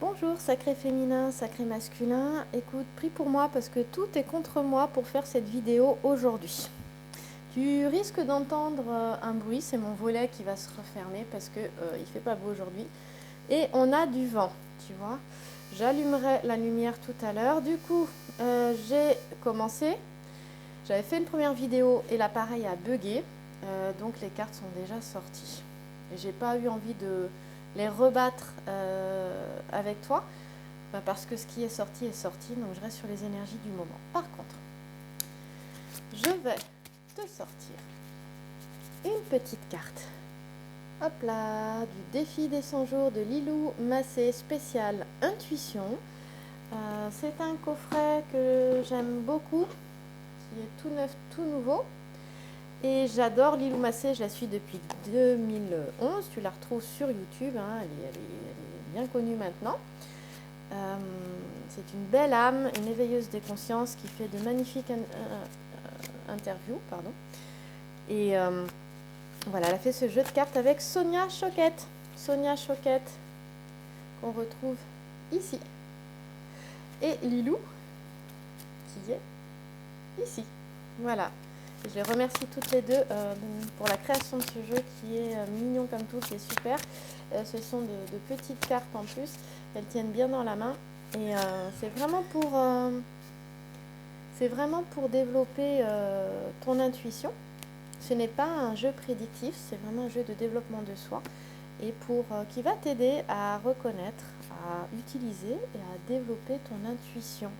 Bonjour, sacré féminin, sacré masculin. Écoute, prie pour moi parce que tout est contre moi pour faire cette vidéo aujourd'hui. Tu risques d'entendre un bruit, c'est mon volet qui va se refermer parce que il fait pas beau aujourd'hui. Et on a du vent, tu vois. J'allumerai la lumière tout à l'heure. Du coup, j'ai commencé. J'avais fait une première vidéo et l'appareil a bugué. Donc les cartes sont déjà sorties. Et j'ai pas eu envie de les rebattre avec toi. Parce que ce qui est sorti, donc je reste sur les énergies du moment. Par contre, je vais te sortir une petite carte. Hop là, du défi des 100 jours de Lilou Massé spécial Intuition. C'est un coffret que j'aime beaucoup, qui est tout neuf, tout nouveau. Et j'adore Lilou Massé, je la suis depuis 2011. Tu la retrouves sur YouTube, hein, elle est bien connue maintenant. C'est une belle âme, une éveilleuse des consciences qui fait de magnifiques interviews. Et voilà, elle a fait ce jeu de cartes avec Sonia Choquette. Sonia Choquette, qu'on retrouve ici. Et Lilou, qui est ici. Voilà. Je les remercie toutes les deux pour la création de ce jeu qui est mignon comme tout, qui est super. Ce sont de petites cartes en plus. Elles tiennent bien dans la main. Et c'est vraiment pour développer ton intuition. Ce n'est pas un jeu prédictif, c'est vraiment un jeu de développement de soi et qui va t'aider à reconnaître, à utiliser et à développer ton intuition.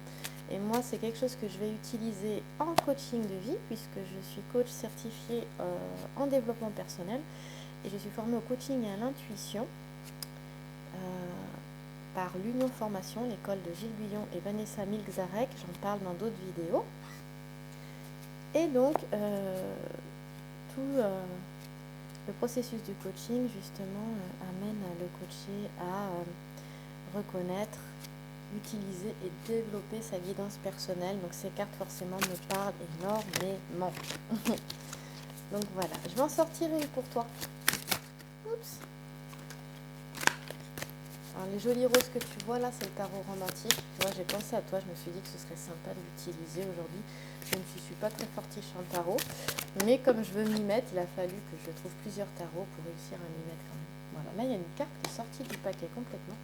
Et moi, c'est quelque chose que je vais utiliser en coaching de vie puisque je suis coach certifié en développement personnel et je suis formée au coaching et à l'intuition par l'Union Formation, l'école de Gilles Guyon et Vanessa Milczarek. J'en parle dans d'autres vidéos. Et donc, tout le processus du coaching, justement, amène le coaché à reconnaître, utiliser et développer sa guidance personnelle. Donc, ces cartes, forcément, me parlent énormément. Donc, voilà. Je vais en sortir une pour toi. Oups. Alors, les jolies roses que tu vois là, c'est le tarot romantique. Tu vois, j'ai pensé à toi, je me suis dit que ce serait sympa de l'utiliser aujourd'hui. Je ne suis pas très fortiche en tarot, mais comme je veux m'y mettre, il a fallu que je trouve plusieurs tarots pour réussir à m'y mettre quand même. Voilà, là il y a une carte qui est sortie du paquet complètement.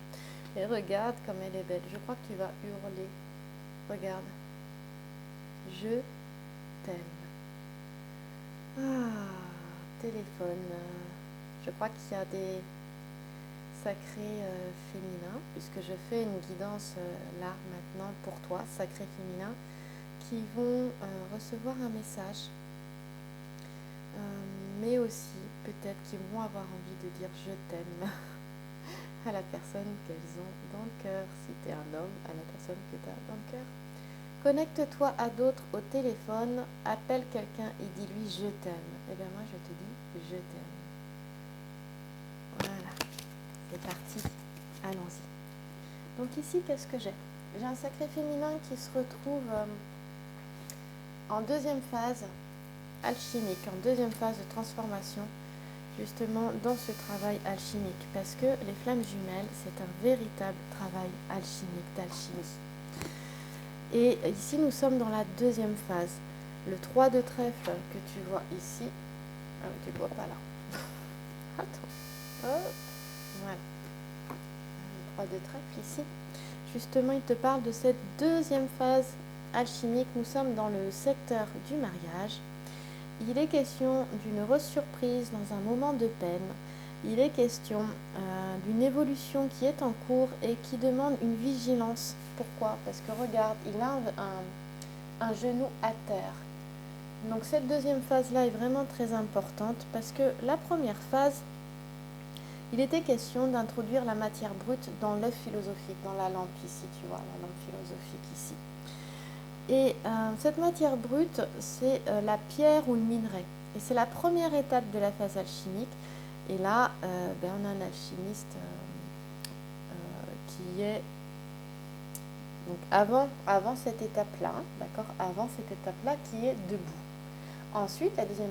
Et regarde comme elle est belle. Je crois que tu vas hurler. Regarde. Je t'aime. Ah, téléphone. Je crois qu'il y a des sacré féminin, puisque je fais une guidance là maintenant pour toi, sacré féminin, qui vont recevoir un message, mais aussi peut-être qu'ils vont avoir envie de dire je t'aime à la personne qu'elles ont dans le cœur. Si tu es un homme, à la personne que tu as dans le cœur. Connecte-toi à d'autres au téléphone, appelle quelqu'un et dis-lui je t'aime. Et bien moi je te dis je t'aime. Voilà. C'est parti, allons-y. Donc ici, qu'est-ce que j'ai? J'ai un sacré féminin qui se retrouve en deuxième phase alchimique, en deuxième phase de transformation, justement dans ce travail alchimique. Parce que les flammes jumelles, c'est un véritable travail alchimique, d'alchimie. Et ici, nous sommes dans la deuxième phase. Le 3 de trèfle que tu vois ici, tu ne le vois pas là. Attends, hop. Voilà, le 3 de trèfle ici. Justement, il te parle de cette deuxième phase alchimique. Nous sommes dans le secteur du mariage. Il est question d'une heureuse surprise dans un moment de peine. Il est question d'une évolution qui est en cours et qui demande une vigilance. Pourquoi? Parce que regarde, il a un genou à terre. Donc cette deuxième phase-là est vraiment très importante parce que la première phase, il était question d'introduire la matière brute dans l'œuf philosophique, dans la lampe ici, tu vois, la lampe philosophique ici. Et cette matière brute, c'est la pierre ou le minerai. Et c'est la première étape de la phase alchimique. Et là, on a un alchimiste qui est... Donc avant cette étape-là, d'accord, avant cette étape-là qui est debout. Ensuite, la deuxième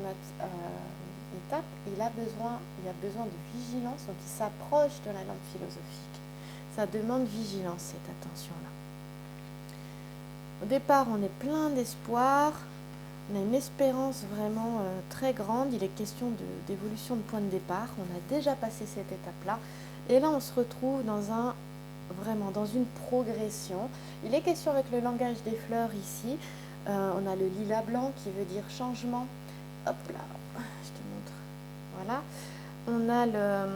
étape, il a besoin de vigilance, donc il s'approche de la lampe philosophique. Ça demande vigilance, cette attention-là. Au départ, on est plein d'espoir, on a une espérance vraiment très grande. Il est question d'évolution de point de départ. On a déjà passé cette étape-là. Et là, on se retrouve vraiment dans une progression. Il est question avec le langage des fleurs ici. On a le lilas blanc qui veut dire changement. Hop là, je te montre. Voilà. On a le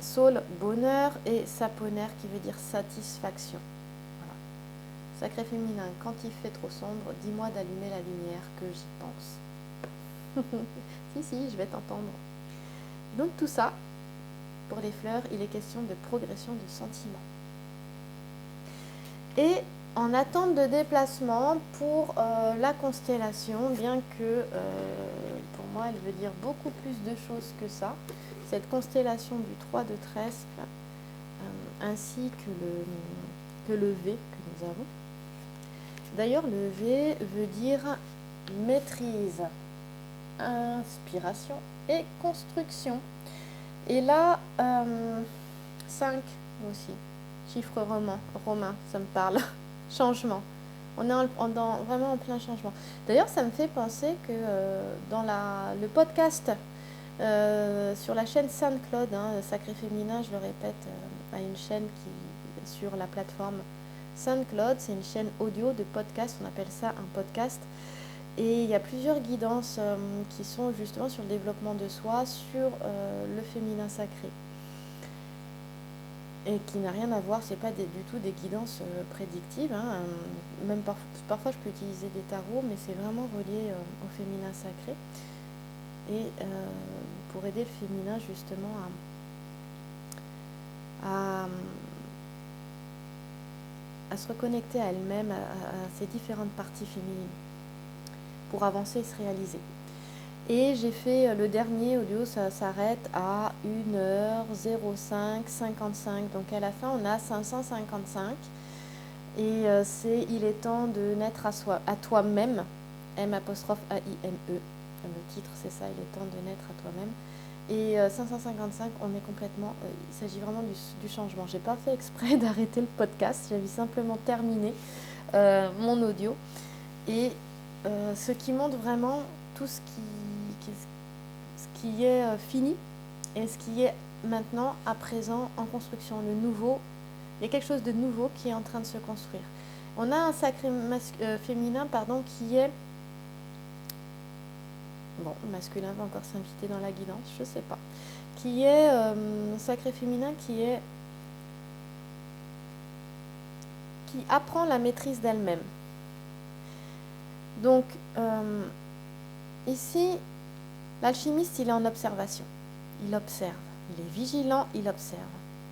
saule, bonheur, et saponaire qui veut dire satisfaction. Voilà. Sacré féminin, quand il fait trop sombre, dis-moi d'allumer la lumière que j'y pense. Si, je vais t'entendre. Donc tout ça, pour les fleurs, il est question de progression de sentiments. Et en attente de déplacement pour la constellation, bien que pour moi elle veut dire beaucoup plus de choses que ça, cette constellation du 3 de trèfle ainsi que le V que nous avons. D'ailleurs, le V veut dire maîtrise, inspiration et construction. Et là, 5 aussi, chiffre romain, ça me parle. Changement. On est vraiment en plein changement. D'ailleurs, ça me fait penser que dans le podcast sur la chaîne SoundCloud, Sacré Féminin, je le répète, a une chaîne qui sur la plateforme SoundCloud, c'est une chaîne audio de podcast, on appelle ça un podcast. Et il y a plusieurs guidances qui sont justement sur le développement de soi, sur le féminin sacré. Et qui n'a rien à voir, c'est pas du tout des guidances prédictives. Même parfois je peux utiliser des tarots, mais c'est vraiment relié au féminin sacré. Et pour aider le féminin justement à se reconnecter à elle-même, à ses différentes parties féminines, pour avancer et se réaliser. Et j'ai fait le dernier audio, ça s'arrête à 1h05:55. Donc à la fin, on a 555. Et il est temps de naître à toi-même. M'-A-I-M-E. Le titre, c'est ça, il est temps de naître à toi-même. Et 555, on est complètement... il s'agit vraiment du changement. Je n'ai pas fait exprès d'arrêter le podcast. J'avais simplement terminé mon audio. Et ce qui montre vraiment tout ce qui est fini et ce qui est maintenant à présent en construction. Le nouveau, il y a quelque chose de nouveau qui est en train de se construire. On a un sacré féminin qui est... Bon, masculin va encore s'inviter dans la guidance, je ne sais pas. Qui est un sacré féminin qui apprend la maîtrise d'elle-même. Donc, ici, l'alchimiste, il est en observation. Il observe. Il est vigilant, il observe.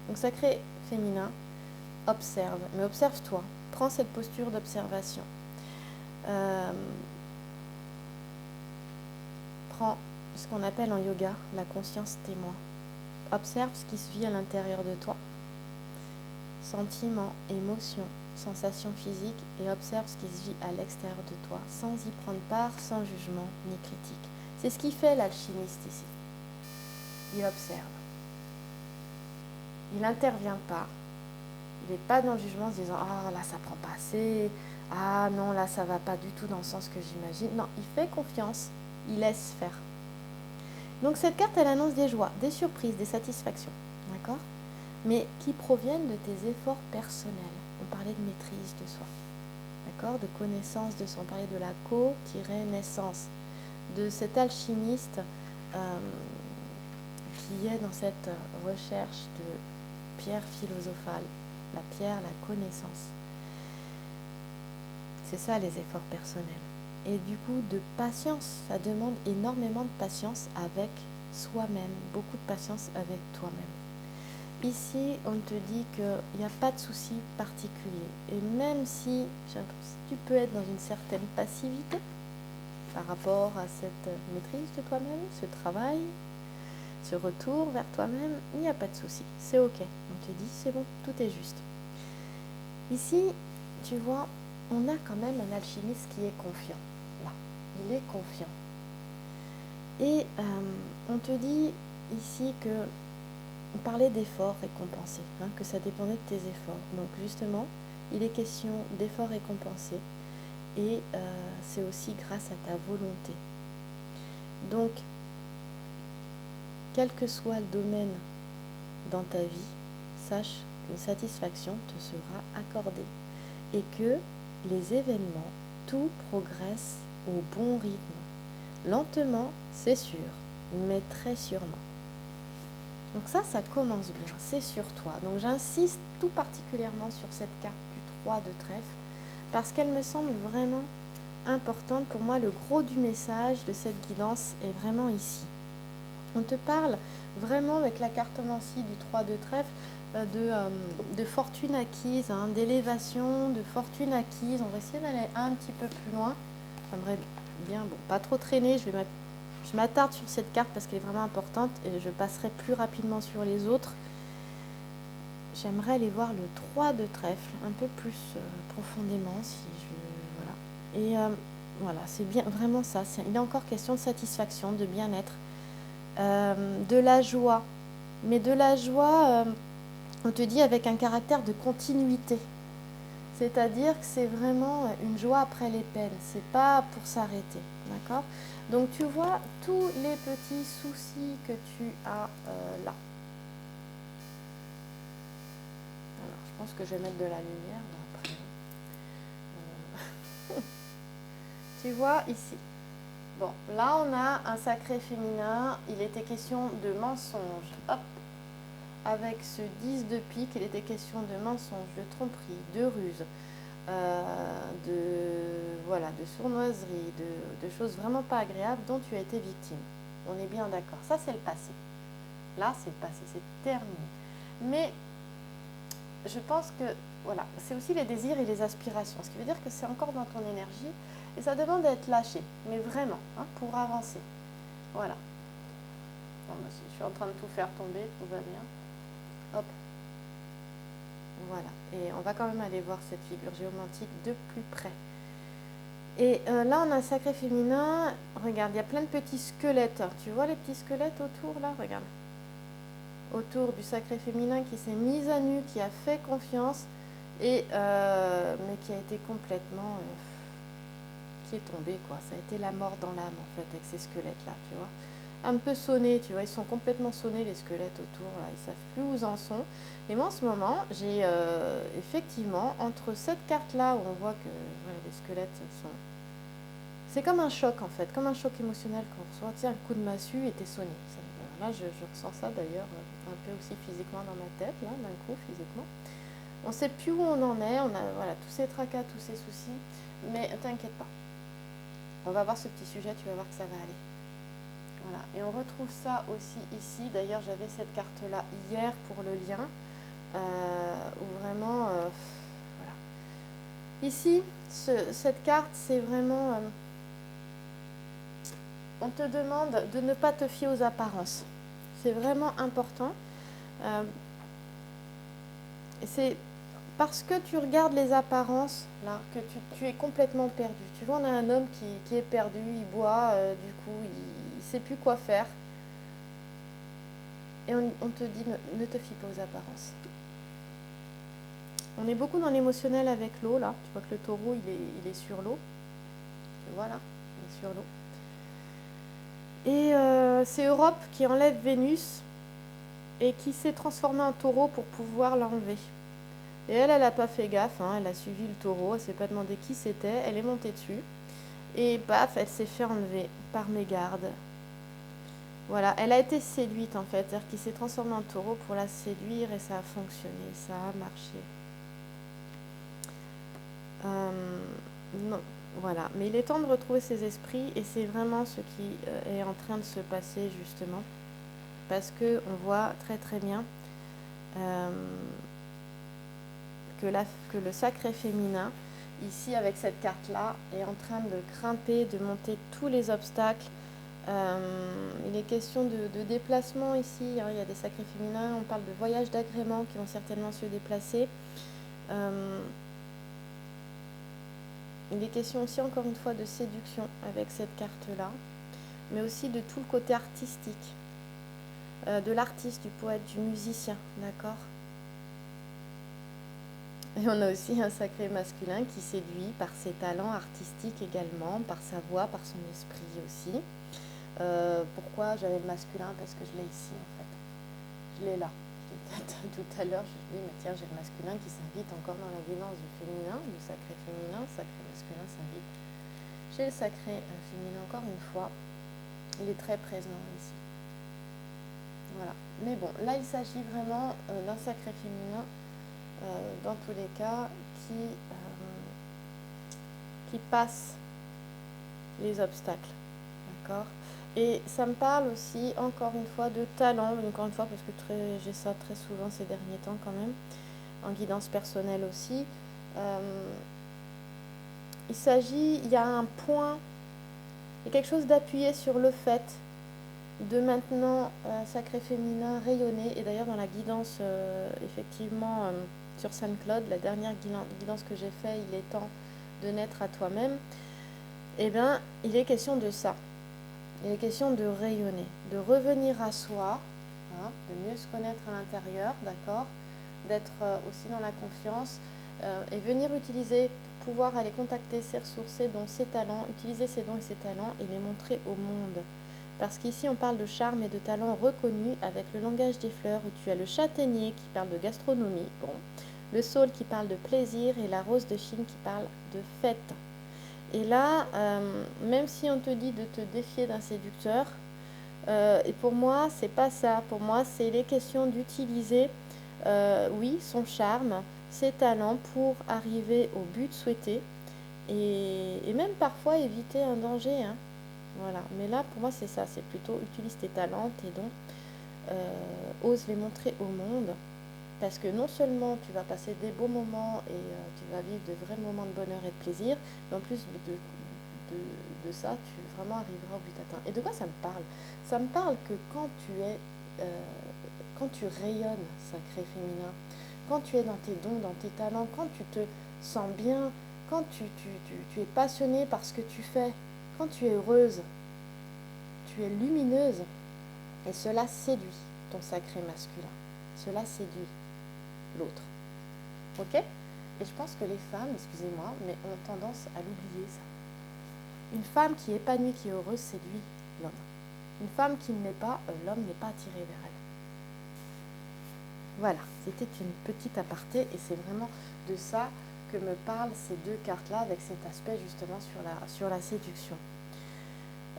Donc, sacré féminin, observe. Mais observe-toi. Prends cette posture d'observation. Prends ce qu'on appelle en yoga la conscience témoin. Observe ce qui se vit à l'intérieur de toi. Sentiments, émotions, sensations physiques, et observe ce qui se vit à l'extérieur de toi, sans y prendre part, sans jugement ni critique. C'est ce qui fait l'alchimiste ici. Il observe. Il n'intervient pas. Il n'est pas dans le jugement en se disant « Ah, là, ça prend pas assez. Ah, non, là, ça va pas du tout dans le sens que j'imagine. » Non, il fait confiance. Il laisse faire. Donc, cette carte, elle annonce des joies, des surprises, des satisfactions. D'accord ? Mais qui proviennent de tes efforts personnels. On parlait de maîtrise de soi. D'accord ? De connaissance de soi. On parlait de la co-naissance. De cet alchimiste qui est dans cette recherche de pierre philosophale. La pierre, la connaissance. C'est ça les efforts personnels. Et du coup, de patience. Ça demande énormément de patience avec soi-même. Beaucoup de patience avec toi-même. Ici, on te dit qu'il n'y a pas de souci particulier. Et même si tu peux être dans une certaine passivité par rapport à cette maîtrise de toi-même, ce travail, ce retour vers toi-même, il n'y a pas de souci. C'est ok. On te dit, c'est bon, tout est juste. Ici, tu vois, on a quand même un alchimiste qui est confiant. Là, il est confiant. Et on te dit ici que on parlait d'efforts récompensés, hein, que ça dépendait de tes efforts. Donc justement, il est question d'efforts récompensés et c'est aussi grâce à ta volonté. Donc, quel que soit le domaine dans ta vie, sache qu'une satisfaction te sera accordée et que les événements, tout progresse au bon rythme. Lentement, c'est sûr, mais très sûrement. Donc ça commence bien, c'est sur toi. Donc j'insiste tout particulièrement sur cette carte du 3 de trèfle parce qu'elle me semble vraiment importante. Pour moi, le gros du message de cette guidance est vraiment ici. On te parle vraiment avec la cartomancie du 3 de trèfle de fortune acquise, hein, d'élévation, de fortune acquise. On va essayer d'aller un petit peu plus loin. J'aimerais bien, bon, pas trop traîner, je m'attarde sur cette carte parce qu'elle est vraiment importante et je passerai plus rapidement sur les autres. J'aimerais aller voir le 3 de trèfle un peu plus profondément si je voilà. Et voilà, c'est bien vraiment ça. Il est encore question de satisfaction, de bien-être, de la joie. Mais de la joie, on te dit avec un caractère de continuité. C'est-à-dire que c'est vraiment une joie après les peines. C'est pas pour s'arrêter, d'accord? Donc tu vois tous les petits soucis que tu as là. Alors je pense que je vais mettre de la lumière là, après. Tu vois ici. Bon, là on a un sacré féminin. Il était question de mensonge. Hop. Avec ce 10 de pique, il était question de mensonge, de tromperie, de ruse. De sournoiserie, de choses vraiment pas agréables dont tu as été victime. On est bien d'accord. Ça, c'est le passé. Là, c'est le passé, c'est terminé. Mais je pense que, voilà, c'est aussi les désirs et les aspirations. Ce qui veut dire que c'est encore dans ton énergie et ça demande d'être lâché. Mais vraiment, hein, pour avancer. Voilà. Bon, je suis en train de tout faire tomber, tout va bien. Hop. Voilà, et on va quand même aller voir cette figure géomantique de plus près. Et là, on a un sacré féminin. Regarde, il y a plein de petits squelettes. Tu vois les petits squelettes autour, là? Regarde. Autour du sacré féminin qui s'est mis à nu, qui a fait confiance, mais qui a été complètement... qui est tombé, quoi. Ça a été la mort dans l'âme, en fait, avec ces squelettes-là, tu vois. Un peu sonnés, tu vois, ils sont complètement sonnés, les squelettes autour, là, ils savent plus où ils en sont. Et moi, en ce moment, j'ai effectivement, entre cette carte-là, où on voit que voilà, les squelettes sont... C'est comme un choc, en fait, comme un choc émotionnel quand on reçoit, tiens, un coup de massue et t'es sonné. Là, je ressens ça, d'ailleurs, un peu aussi physiquement dans ma tête, là, d'un coup, physiquement. On ne sait plus où on en est, on a voilà, tous ces tracas, tous ces soucis, mais t'inquiète pas. On va voir ce petit sujet, tu vas voir que ça va aller. Voilà. Et on retrouve ça aussi ici. D'ailleurs, j'avais cette carte-là hier pour le lien, où vraiment, voilà. Ici, cette carte, c'est vraiment... on te demande de ne pas te fier aux apparences. C'est vraiment important. C'est parce que tu regardes les apparences, là, que tu es complètement perdu. Tu vois, on a un homme qui est perdu, il boit, du coup, il ne sait plus quoi faire. Et on te dit, ne te fie pas aux apparences. On est beaucoup dans l'émotionnel avec l'eau, là. Tu vois que le taureau, il est sur l'eau. Tu vois, là, il est sur l'eau. Et c'est Europe qui enlève Vénus et qui s'est transformée en taureau pour pouvoir l'enlever. Et elle n'a pas fait gaffe, hein, elle a suivi le taureau, elle ne s'est pas demandé qui c'était, elle est montée dessus. Et paf, elle s'est fait enlever par Mégarde. Voilà, elle a été séduite en fait, c'est-à-dire qu'il s'est transformé en taureau pour la séduire et ça a fonctionné, ça a marché. Non, voilà, mais il est temps de retrouver ses esprits et c'est vraiment ce qui est en train de se passer justement. Parce qu'on voit très très bien que le sacré féminin, ici avec cette carte-là, est en train de grimper, de monter tous les obstacles. Il est question de déplacement ici, hein, il y a des sacrés féminins, on parle de voyages d'agrément qui vont certainement se déplacer. Il est question aussi encore une fois de séduction avec cette carte-là, mais aussi de tout le côté artistique. de l'artiste, du poète, du musicien, d'accord? Et on a aussi un sacré masculin qui séduit par ses talents artistiques également, par sa voix, par son esprit aussi. Pourquoi j'avais le masculin? Parce que je l'ai ici en fait. Je l'ai là. Tout à l'heure, je me dis, mais tiens, j'ai le masculin qui s'invite encore dans la violence du féminin, du sacré féminin. Le sacré masculin s'invite chez le sacré féminin encore une fois. Il est très présent ici. Voilà. Mais bon, là, il s'agit vraiment d'un sacré féminin, dans tous les cas, qui passe les obstacles. D'accord? Et ça me parle aussi, encore une fois, de talent, encore une fois, parce que j'ai ça très souvent ces derniers temps quand même, en guidance personnelle aussi. Il y a un point, il y a quelque chose d'appuyé sur le fait de maintenant sacré féminin rayonner. Et d'ailleurs dans la guidance, effectivement, sur Sainte-Claude, la dernière guidance que j'ai faite, il est temps de naître à toi-même, eh bien, il est question de ça. Il est question de rayonner, de revenir à soi, hein, de mieux se connaître à l'intérieur, d'accord, d'être aussi dans la confiance et venir utiliser, pouvoir aller contacter ses ressources, ses dons, ses talents, utiliser ses dons et ses talents et les montrer au monde. Parce qu'ici, on parle de charme et de talent reconnus avec le langage des fleurs, où tu as le châtaignier qui parle de gastronomie, bon, le saule qui parle de plaisir et la rose de Chine qui parle de fête. Et là, même si on te dit de te défier d'un séducteur, et pour moi, c'est pas ça. Pour moi, c'est les questions d'utiliser, oui, son charme, ses talents pour arriver au but souhaité et même parfois éviter un danger, hein. Voilà. Mais là, pour moi, c'est ça. C'est plutôt utilise tes talents, tes dons, ose les montrer au monde. Parce que non seulement tu vas passer des beaux moments et tu vas vivre de vrais moments de bonheur et de plaisir, mais en plus de ça, tu vraiment arriveras au but atteint. Et de quoi ça me parle? Ça me parle que quand tu rayonnes, sacré féminin, quand tu es dans tes dons, dans tes talents, quand tu te sens bien, quand tu es passionné par ce que tu fais, quand tu es heureuse, tu es lumineuse, et cela séduit ton sacré masculin. Cela séduit l'autre. Ok? Et je pense que les femmes, excusez-moi, mais ont tendance à l'oublier ça. Une femme qui est épanouie, qui est heureuse, séduit l'homme. Une femme qui ne l'est pas, l'homme n'est pas attiré vers elle. Voilà, c'était une petite aparté et c'est vraiment de ça que me parlent ces deux cartes-là avec cet aspect justement sur la séduction.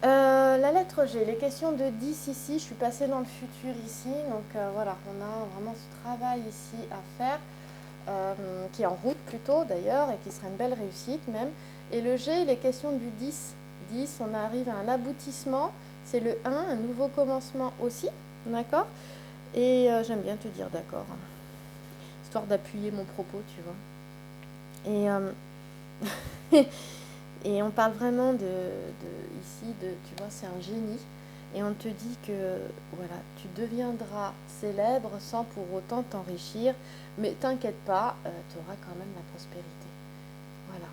La lettre G, les questions de 10 ici, je suis passée dans le futur ici, donc voilà, on a vraiment ce travail ici à faire, qui est en route plutôt d'ailleurs, et qui sera une belle réussite même. Et le G, les questions du 10, on arrive à un aboutissement, c'est le 1, un nouveau commencement aussi, d'accord? Et j'aime bien te dire d'accord, hein, histoire d'appuyer mon propos, tu vois. Et... Et on parle vraiment ici, tu vois, c'est un génie. Et on te dit que, voilà, tu deviendras célèbre sans pour autant t'enrichir. Mais t'inquiète pas, tu auras quand même la prospérité. Voilà.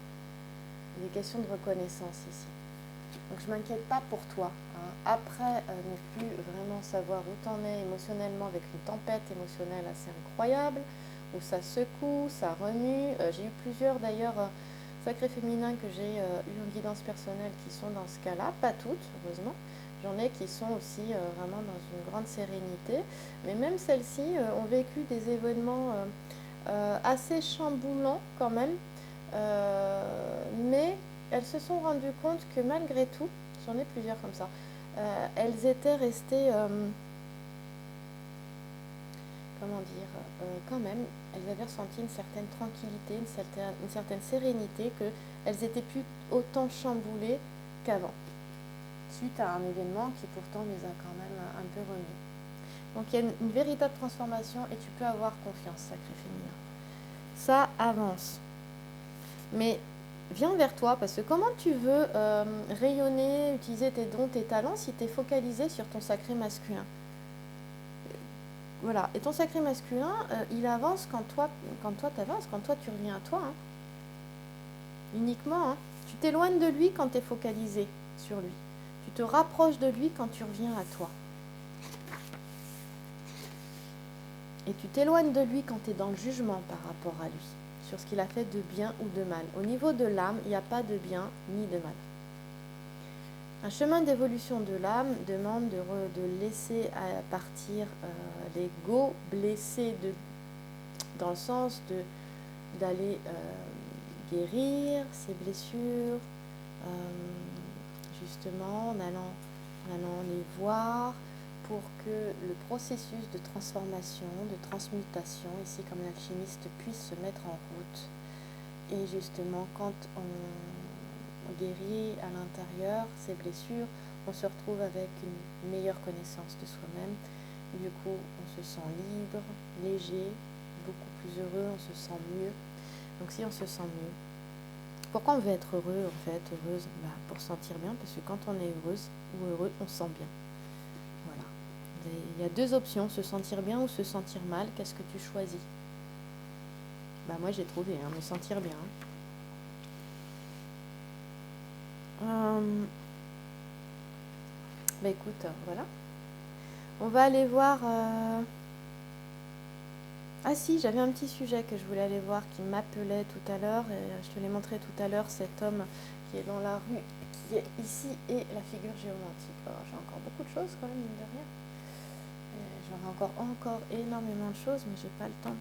Il est question de reconnaissance ici. Donc je ne m'inquiète pas pour toi, hein. Après ne plus vraiment savoir où t'en es émotionnellement avec une tempête émotionnelle assez incroyable, où ça secoue, ça remue. J'ai eu plusieurs d'ailleurs... sacrés féminins que j'ai eu en guidance personnelle qui sont dans ce cas-là, pas toutes, heureusement. J'en ai qui sont aussi vraiment dans une grande sérénité. Mais même celles-ci ont vécu des événements assez chamboulants quand même. Mais elles se sont rendues compte que malgré tout, j'en ai plusieurs comme ça, elles étaient restées... comment dire, quand même, elles avaient ressenti une certaine tranquillité, une certaine sérénité, qu'elles étaient plus autant chamboulées qu'avant, suite à un événement qui pourtant les a quand même un peu remis. Donc il y a une véritable transformation et tu peux avoir confiance, sacré féminin. Ça avance. Mais viens vers toi, parce que comment tu veux rayonner, utiliser tes dons, tes talents, si tu es focalisé sur ton sacré masculin? Voilà, et ton sacré masculin, il avance quand toi t'avances, quand toi tu reviens à toi, hein. Uniquement, hein. Tu t'éloignes de lui quand tu es focalisé sur lui. Tu te rapproches de lui quand tu reviens à toi. Et tu t'éloignes de lui quand tu es dans le jugement par rapport à lui, sur ce qu'il a fait de bien ou de mal. Au niveau de l'âme, il n'y a pas de bien ni de mal. Un chemin d'évolution de l'âme demande de laisser partir l'ego blessé dans le sens d'aller guérir ses blessures, justement en allant les voir pour que le processus de transformation, de transmutation, ici comme l'alchimiste, puisse se mettre en route. Et justement, quand on guérit à l'intérieur ces blessures, on se retrouve avec une meilleure connaissance de soi-même. Du coup, on se sent libre, léger, beaucoup plus heureux, on se sent mieux. Donc si on se sent mieux, pourquoi on veut être heureux en fait, heureuse? Pour se sentir bien, parce que quand on est heureuse ou heureux, on se sent bien. Voilà. Il y a deux options, se sentir bien ou se sentir mal. Qu'est-ce que tu choisis? Moi j'ai trouvé, me sentir bien. Écoute, voilà. On va aller voir... Ah si, j'avais un petit sujet que je voulais aller voir qui m'appelait tout à l'heure. Et je te l'ai montré tout à l'heure, cet homme qui est dans la rue, qui est ici, et la figure géomantique. Alors, j'ai encore beaucoup de choses quand même, mine de rien. J'aurai encore énormément de choses, mais j'ai pas le temps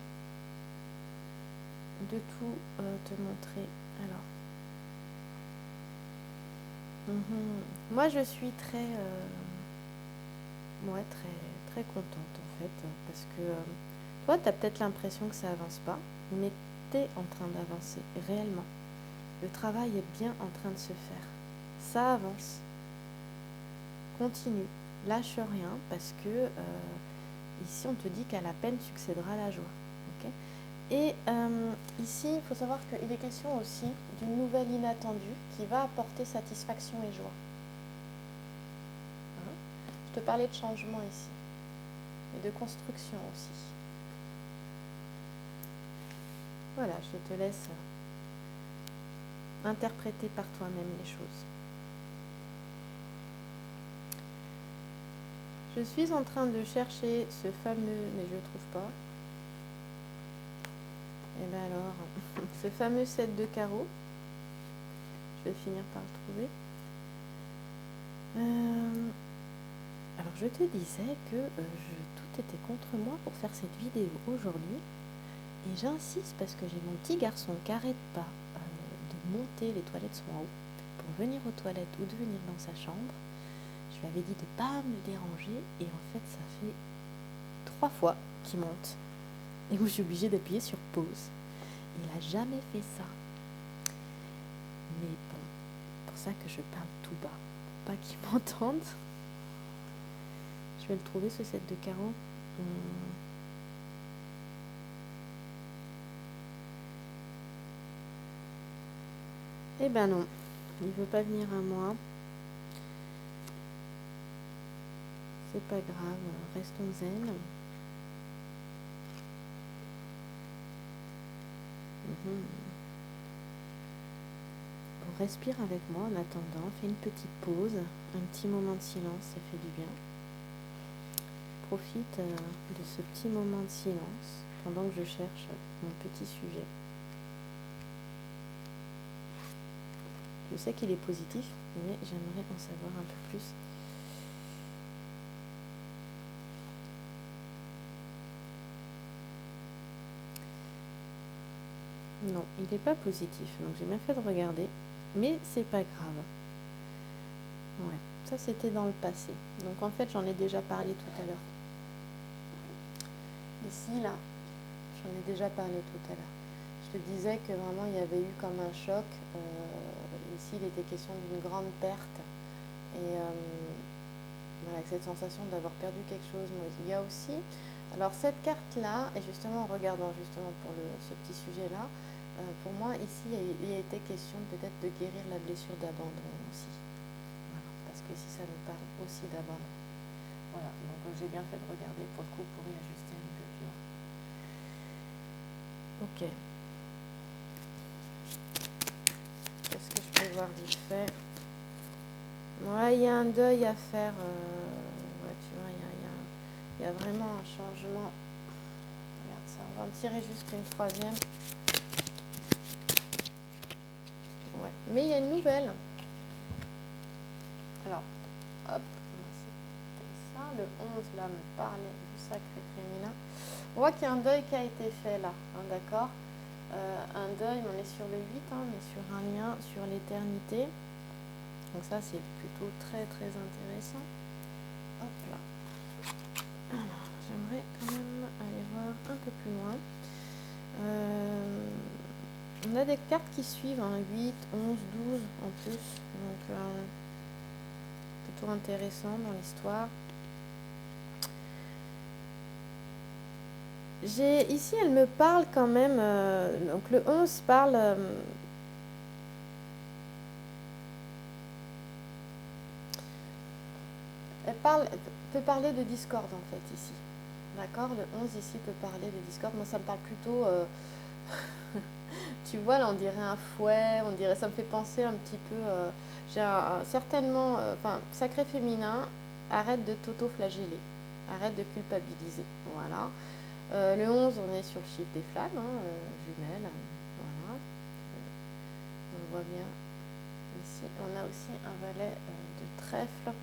de tout te montrer. Alors, moi je suis très très contente en fait, parce que toi tu as peut-être l'impression que ça avance pas, mais tu es en train d'avancer réellement. Le travail est bien en train de se faire, ça avance. Continue, lâche rien, parce que ici on te dit qu'à la peine succédera la joie. Okay. Et ici, il faut savoir qu'il est question aussi d'une nouvelle inattendue qui va apporter satisfaction et joie. Hein? Je te parlais de changement ici, et de construction aussi. Voilà, je te laisse interpréter par toi-même les choses. Je suis en train de chercher ce fameux, mais je ne le trouve pas. Et bien alors, ce fameux 7 de carreau, je vais finir par le trouver. Alors je te disais que tout était contre moi pour faire cette vidéo aujourd'hui. Et j'insiste parce que j'ai mon petit garçon qui n'arrête pas de monter, les toilettes sont en haut, pour venir aux toilettes ou de venir dans sa chambre. Je lui avais dit de ne pas me déranger et en fait ça fait 3 fois qu'il monte. Et où je suis obligée d'appuyer sur pause. Il n'a jamais fait ça. Mais bon, c'est pour ça que je parle tout bas, pour pas qu'il m'entende. Je vais le trouver ce 7 de carreau. Eh ben non, il veut pas venir à moi. C'est pas grave, restons zen. On respire avec moi en attendant, fais une petite pause, un petit moment de silence, ça fait du bien. Profite de ce petit moment de silence pendant que je cherche mon petit sujet. Je sais qu'il est positif, mais j'aimerais en savoir un peu plus. Non, il n'est pas positif, donc j'ai bien fait de regarder, mais c'est pas grave. Ouais, ça c'était dans le passé. Donc en fait, j'en ai déjà parlé tout à l'heure. Ici, là, j'en ai déjà parlé tout à l'heure. Je te disais que vraiment, il y avait eu comme un choc. Ici, il était question d'une grande perte. Et avec cette sensation d'avoir perdu quelque chose. Mais il y a aussi... Alors cette carte-là, et justement en regardant justement pour ce petit sujet-là, pour moi ici il a été question peut-être de guérir la blessure d'abandon aussi. Voilà, parce que ici ça nous parle aussi d'abandon. Voilà, donc j'ai bien fait de regarder pour le coup pour y ajuster un peu plus loin. Ok. Qu'est-ce que je peux voir vite fait? Ouais, il y a un deuil à faire. Ouais, tu vois, il y a vraiment un changement j'en tirer juste une troisième. Ouais. Mais il y a une nouvelle. Alors, hop, ça, le 11 là me parlait du sacré féminin. On voit qu'il y a un deuil qui a été fait là, hein, d'accord. Un deuil, on est sur le 8, hein, on est sur un lien sur l'éternité. Donc ça, c'est plutôt très très intéressant. Hop là. Alors, j'aimerais quand même aller voir un peu plus loin. On a des cartes qui suivent, hein, 8, 11, 12 en plus. Donc, plutôt intéressant dans l'histoire. Ici, elle me parle quand même. Donc, le 11 parle. Elle peut parler de discorde en fait ici. D'accord. Le 11 ici peut parler de discorde. Moi, ça me parle plutôt. Tu vois, là, on dirait un fouet. On dirait. Ça me fait penser un petit peu. J'ai certainement. Enfin, sacré féminin. Arrête de t'auto-flageller. Arrête de culpabiliser. Voilà. Le 11, on est sur le chiffre des flammes, hein, jumelles. Voilà. On le voit bien. Ici, on a aussi un valet de trèfle.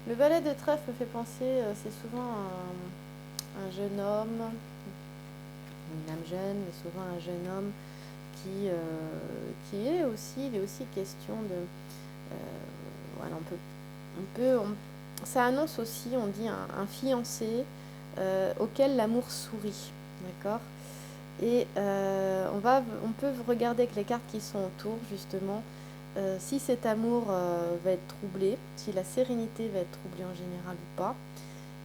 Le valet de trèfle me fait penser, c'est souvent un jeune homme, une âme jeune, mais souvent un jeune homme qui est aussi, il est aussi question de, voilà, ça annonce aussi, on dit un fiancé auquel l'amour sourit, d'accord. Et on peut regarder avec les cartes qui sont autour justement. Si cet amour va être troublé, si la sérénité va être troublée en général ou pas.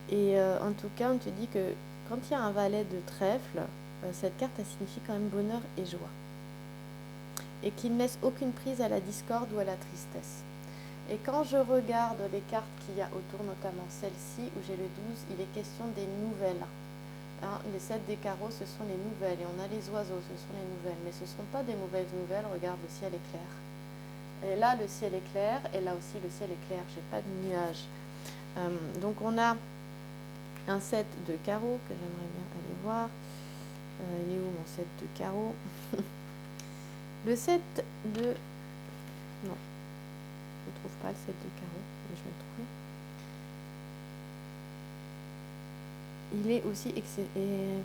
Et en tout cas, on te dit que quand il y a un valet de trèfle, cette carte, elle signifie quand même bonheur et joie. Et qu'il ne laisse aucune prise à la discorde ou à la tristesse. Et quand je regarde les cartes qu'il y a autour, notamment celle-ci, où j'ai le 12, il est question des nouvelles. Hein, les 7 des carreaux, ce sont les nouvelles. Et on a les oiseaux, ce sont les nouvelles. Mais ce ne sont pas des mauvaises nouvelles. Regarde, le ciel est clair. Et là, le ciel est clair, et là aussi, le ciel est clair. J'ai pas de nuages. Donc, on a un 7 de carreaux que j'aimerais bien aller voir. Il est où mon 7 de carreaux? Le 7 de... Non, je ne trouve pas le 7 de carreaux, mais je vais le trouver. Il est aussi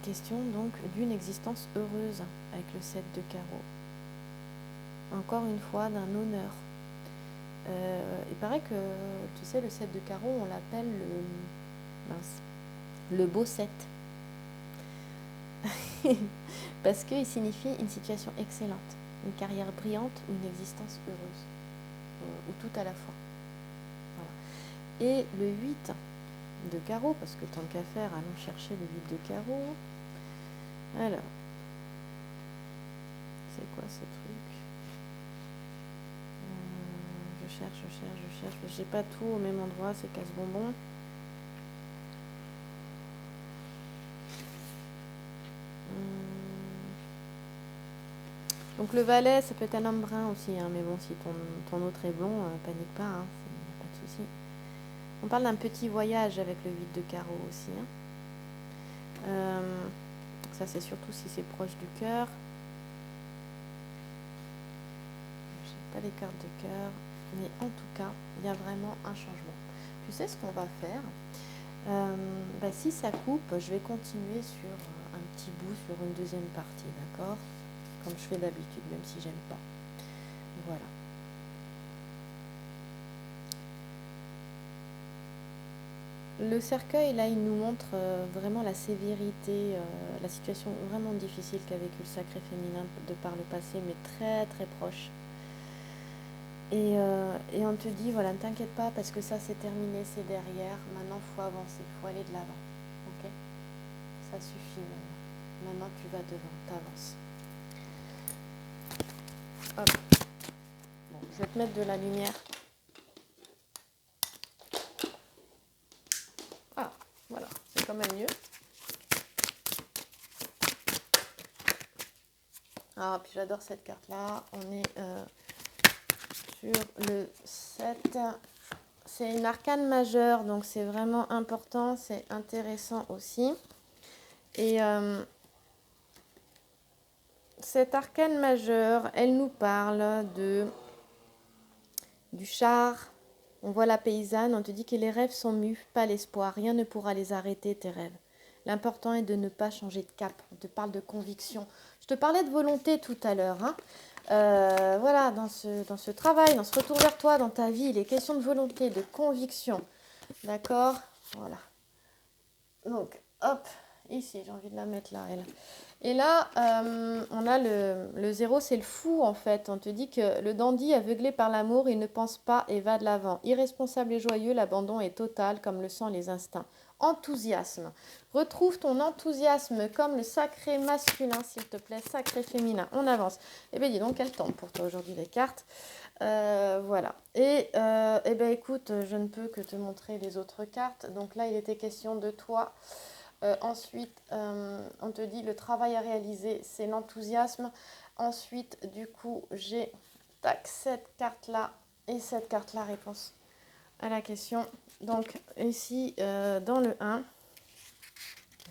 question donc d'une existence heureuse avec le 7 de carreaux. Encore une fois, d'un honneur. Il paraît que, tu sais, le 7 de carreau, on l'appelle le beau 7. Parce qu'il signifie une situation excellente, une carrière brillante ou une existence heureuse. Ou tout à la fois. Voilà. Et le 8 de carreau, parce que tant qu'à faire, allons chercher le 8 de carreau. Alors, c'est quoi ces trucs? Je cherche. J'ai pas tout au même endroit, c'est casse-bonbon. Donc le valet, ça peut être un homme brun aussi, hein, mais bon, si ton autre est blond, panique pas, hein, pas de souci. On parle d'un petit voyage avec le 8 de carreau aussi. Hein. Ça, c'est surtout si c'est proche du cœur. Je n'ai pas les cartes de cœur, mais en tout cas, il y a vraiment un changement. Tu sais ce qu'on va faire? Si ça coupe, je vais continuer sur un petit bout, sur une deuxième partie, d'accord? Comme je fais d'habitude, même si j'aime pas. Voilà. Le cercueil, là, il nous montre vraiment la sévérité, la situation vraiment difficile qu'a vécu le sacré féminin de par le passé, mais très très proche. Et on te dit, voilà, ne t'inquiète pas parce que ça c'est terminé, c'est derrière. Maintenant, il faut avancer, il faut aller de l'avant. Ok? Ça suffit maintenant. Maintenant, tu vas devant, t'avances. Hop. Bon, je vais te mettre de la lumière. Ah, voilà, c'est quand même mieux. Ah, puis j'adore cette carte-là. On est sur le 7. C'est une arcane majeure, donc c'est vraiment important, c'est intéressant aussi. Et Cette arcane majeure, elle nous parle du char. On voit la paysanne, on te dit que les rêves sont mus, pas l'espoir. Rien ne pourra les arrêter, tes rêves. L'important est de ne pas changer de cap. On te parle de conviction. Je te parlais de volonté tout à l'heure. Hein. Voilà, dans ce travail, dans ce retour vers toi, dans ta vie, il est question de volonté, de conviction. D'accord? Voilà. Donc, hop, ici, j'ai envie de la mettre là, elle. Et là, on a le zéro, c'est le fou en fait. On te dit que le dandy aveuglé par l'amour, il ne pense pas et va de l'avant. Irresponsable et joyeux, l'abandon est total comme le sont les instincts. Enthousiasme. Retrouve ton enthousiasme comme le sacré masculin, s'il te plaît, sacré féminin. On avance. Eh bien, dis donc, quelle tombe pour toi aujourd'hui les cartes. Voilà. Et eh bien, écoute, je ne peux que te montrer les autres cartes. Donc là, il était question de toi. Ensuite, on te dit le travail à réaliser, c'est l'enthousiasme. Ensuite, du coup, j'ai cette carte-là et cette carte-là, réponse à la question. Donc, ici, dans le 1,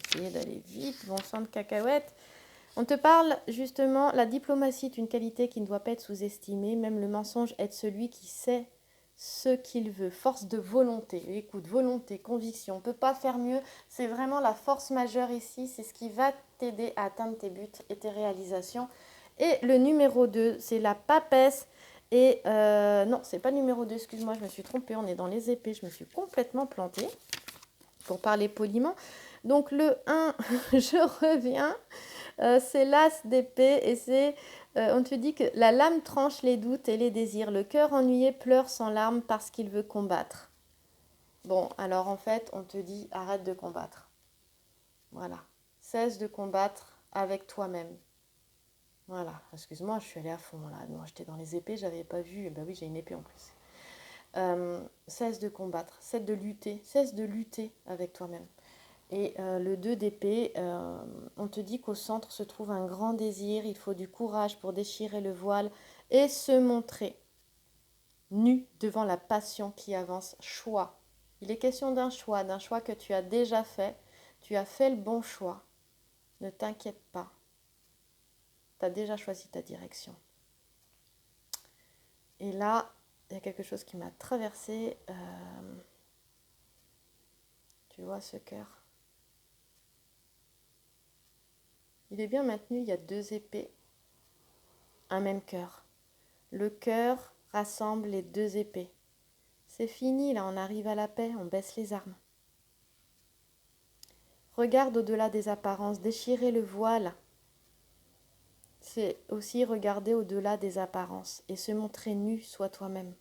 essayez d'aller vite, bon sang de cacahuètes. On te parle justement, la diplomatie est une qualité qui ne doit pas être sous-estimée. Même le mensonge est celui qui sait ce qu'il veut. Force de volonté. Écoute, volonté, conviction. On ne peut pas faire mieux. C'est vraiment la force majeure ici. C'est ce qui va t'aider à atteindre tes buts et tes réalisations. Et le numéro 2, c'est la papesse. Et non, c'est pas le numéro 2, excuse-moi, je me suis trompée. On est dans les épées. Je me suis complètement plantée. Pour parler poliment. Donc le 1, je reviens. C'est l'as d'épée et c'est, on te dit que la lame tranche les doutes et les désirs. Le cœur ennuyé pleure sans larmes parce qu'il veut combattre. Bon, alors en fait, on te dit arrête de combattre. Voilà. Cesse de combattre avec toi-même. Voilà. Excuse-moi, je suis allée à fond là. Moi, j'étais dans les épées, j'avais pas vu. Ben oui, j'ai une épée en plus. Cesse de combattre, cesse de lutter avec toi-même. Et le 2 d'épée, on te dit qu'au centre se trouve un grand désir, il faut du courage pour déchirer le voile et se montrer nu devant la passion qui avance. Choix. Il est question d'un choix que tu as déjà fait. Tu as fait le bon choix. Ne t'inquiète pas. Tu as déjà choisi ta direction. Et là, il y a quelque chose qui m'a traversé. Tu vois ce cœur? Il est bien maintenu, il y a 2 épées, un même cœur. Le cœur rassemble les 2 épées. C'est fini, là, on arrive à la paix, on baisse les armes. Regarde au-delà des apparences, déchirer le voile. C'est aussi regarder au-delà des apparences et se montrer nu, sois toi-même.